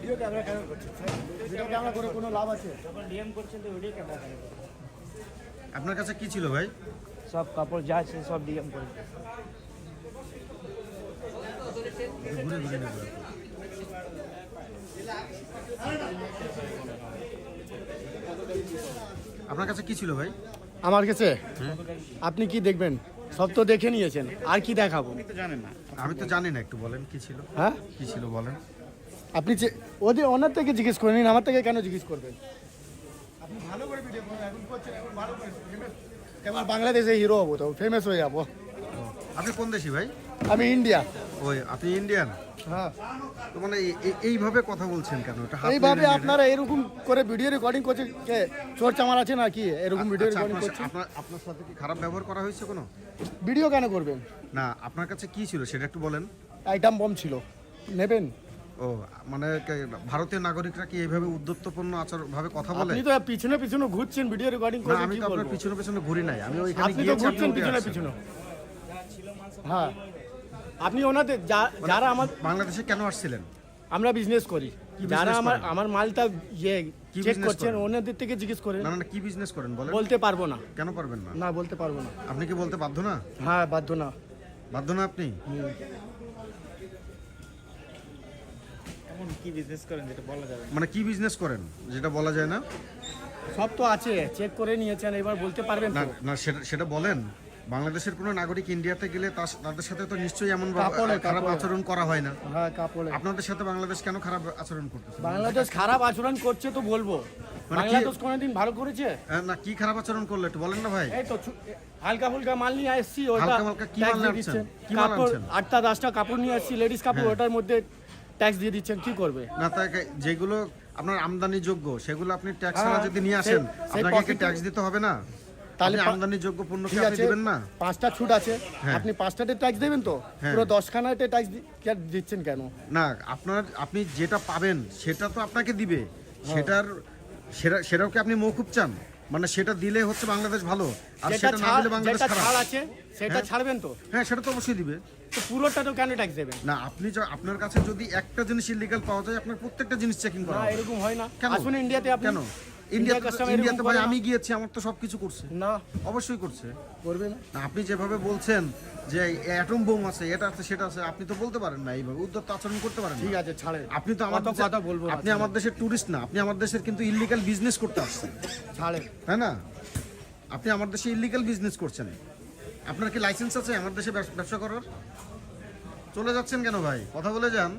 Video camera কেন করছেন sir? Video camera করে কোনো লাভ আছে? যখন ডিএম করছেন তো ভিডিও ক্যামেরা কেন করছেন? আপনার কাছে কি ছিল ভাই? সব কাপড় যা আছে সব ডিএম করে। ঘুরে ঘুরে নেব। আপনার কাছে কি ছিল ভাই? আমার কাছে আপনি কি দেখবেন? সব তো দেখে নিয়েছেন, আর কি দেখাবো? আমি তো জানি না, একটু বলেন কি ছিল। হ্যাঁ, কি ছিল বলেন। আপনি যে ওনার থেকে জিজ্ঞেস করে নিন, আমার থেকে কেন জিজ্ঞেস করবেন? আপনি ভালো করে ভিডিও এখন করছেন, এখন ভালো করে এবার বাংলাদেশে হিরো হবো, তো ফেমাস হয়ে যাবো। আপনি কোন দেশি ভাই? আমি ইন্ডিয়া। ওই আপনি ইন্ডিয়ান? হ্যাঁ। তো মানে এইভাবে কথা বলছেন কেন? এটা হাত এইভাবে নেড়ে নেড়ে। আপনারা এরকম করে ভিডিও রেকর্ডিং করছে, কে চোর চামার আছে নাকি এরকম ভিডিও আচ্ছা, রেকর্ডিং করছে? আপনার সাথে কি খারাপ ব্যবহার করা হয়েছে কোনো? ভিডিও কেন করবেন? না, আপনার কাছে কি ছিল সেটা একটু বলেন। আইটেম বম ছিল, নেবেন? ও মানে ভারতীয় নাগরিকরা কি এইভাবে উদ্ধত্তপূর্ণ ভাবে কথা বলে? আপনি তো পিছনে পিছনে ঘুরছেন ভিডিও রেকর্ডিং না, করে, আমি কি তো আপনার বলবো? পিছনে পিছনে ঘুরি নাই, আমি ওইখানে আপনি তো গিয়েছি, আপনি ঘুরছেন উঠে পিছনে আসছেন। পিছনে। হ্যাঁ, আপনি ওনাদের যারা আমার বাংলাদেশে কেন আসছিলেন? আমরা বিজনেস করি, কি যারা business আমার করেন? আমার মালটা কি চেক business করছেন করেন? ওনাদের থেকে জিজ্ঞেস করেন। না না, কি বিজনেস করেন বলেন। বলতে পারবো না। কেন পারবেন না? না, বলতে পারবো না। আপনি কি বলতে বাধ্য না? হ্যাঁ, বাধ্য না। বাধ্য না আপনি? এমন কি বিজনেস করেন যেটা বলা যাবে না? মানে কি বিজনেস করেন যেটা বলা যায় না? সব তো আছে, চেক করে নিয়েছেন, এবার বলতে পারবেন না তো? না, সেটা বলেন। বাংলাদেশের কোনো নাগরিক ইন্ডিয়াতে গেলে তাদের সাথে তো নিশ্চয়ই এমন খারাপ আচরণ করা হয় না। হ্যাঁ, কাপড়ে। আপনাদের সাথে বাংলাদেশ কেন খারাপ আচরণ করতেছে? বাংলাদেশ খারাপ আচরণ করছে তো বলবো, মানে কি- বাংলাদেশ কোনোদিন ভালো করেছে? না, কি খারাপ আচরণ করলো একটু বলেন না ভাই। এই তো হালকা ফুলকা মাল নিয়ে এসছি, ওটা হালকা মালকা কি ট্যাক্স মাল দিয়ে আনছেন? দিচ্ছেন। কি মাল কাপড় আনছেন? 8টা 10টা কাপড় নিয়ে এসছি, লেডিস কাপড়, হ্যাঁ। ওটার মধ্যে ট্যাক্স দিয়ে দিচ্ছেন, কি করবে? না, তাই যেগুলো আপনার আমদানি যোগ্য সেগুলো আপনি ট্যাক্স হ্যাঁ, ছাড়া যদি নিয়ে আসেন, সেই আপনাকে কি profit- ট্যাক্স দিতে হবে না? তাহলে তাহলে আমদানি যোগ্য পণ্য কি ঠিক আপনি আছে, দিবেন না? 5টা ছুট আছে, হ্যাঁ। আপনি 5টাতে ট্যাক্স দেবেন তো? হ্যাঁ। পুরো 10খানাতে ট্যাক্স দিচ্ছেন কেন? না, আপনি যেটা পাবেন সেটা তো আপনাকে দিবে, সেটাও কি আপনি মৌকুব চান? মানে সেটা দিলে হচ্ছে বাংলাদেশ ভালো, আর যেটা সেটা না দিলে বাংলাদেশ যেটা খারাপ। ছাড় আছে সেটা হ্যাঁ। ছাড়বেন তো? হ্যাঁ, সেটা তো অবশ্যই দিবে। তো পুরোটা তো কেন ট্যাক্স দেবেন? না, আপনার কাছে যদি একটা জিনিস ইলিগাল পাওয়া যায়, আপনার প্রত্যেকটা জিনিস চেকিং করা না, হবে। এরকম হয় না। কেন? আসুন ইন্ডিয়াতে, আপনি কেন? ইন্ডিয়াতে ভাই আমি গিয়েছি, আমার তো সবকিছু করছে। না অবশ্যই করছে। করবে না। না, আপনি যেভাবে বলছেন যে অ্যাটম বোম আছে, এটা আছে সেটা আছে, আপনি তো বলতে পারেন না এইভাবে, উদ্ধত আচরণ করতে পারেন না। ঠিক আছে, ছাড়েন। আপনি তো আমার অত কথা বলবো না, আপনি আমার দেশের টুরিস্ট না, আপনি আমার দেশের কিন্তু ইল্লিগাল বিজনেস করতে আসছেন, ছাড়েন। তাই না? আপনি আমার দেশে ইল্লিগাল বিজনেস করছেন। আপনার কি লাইসেন্স আছে আমার দেশে ব্যবসা করার? চলে যাচ্ছেন কেন ভাই? কথা বলে যান।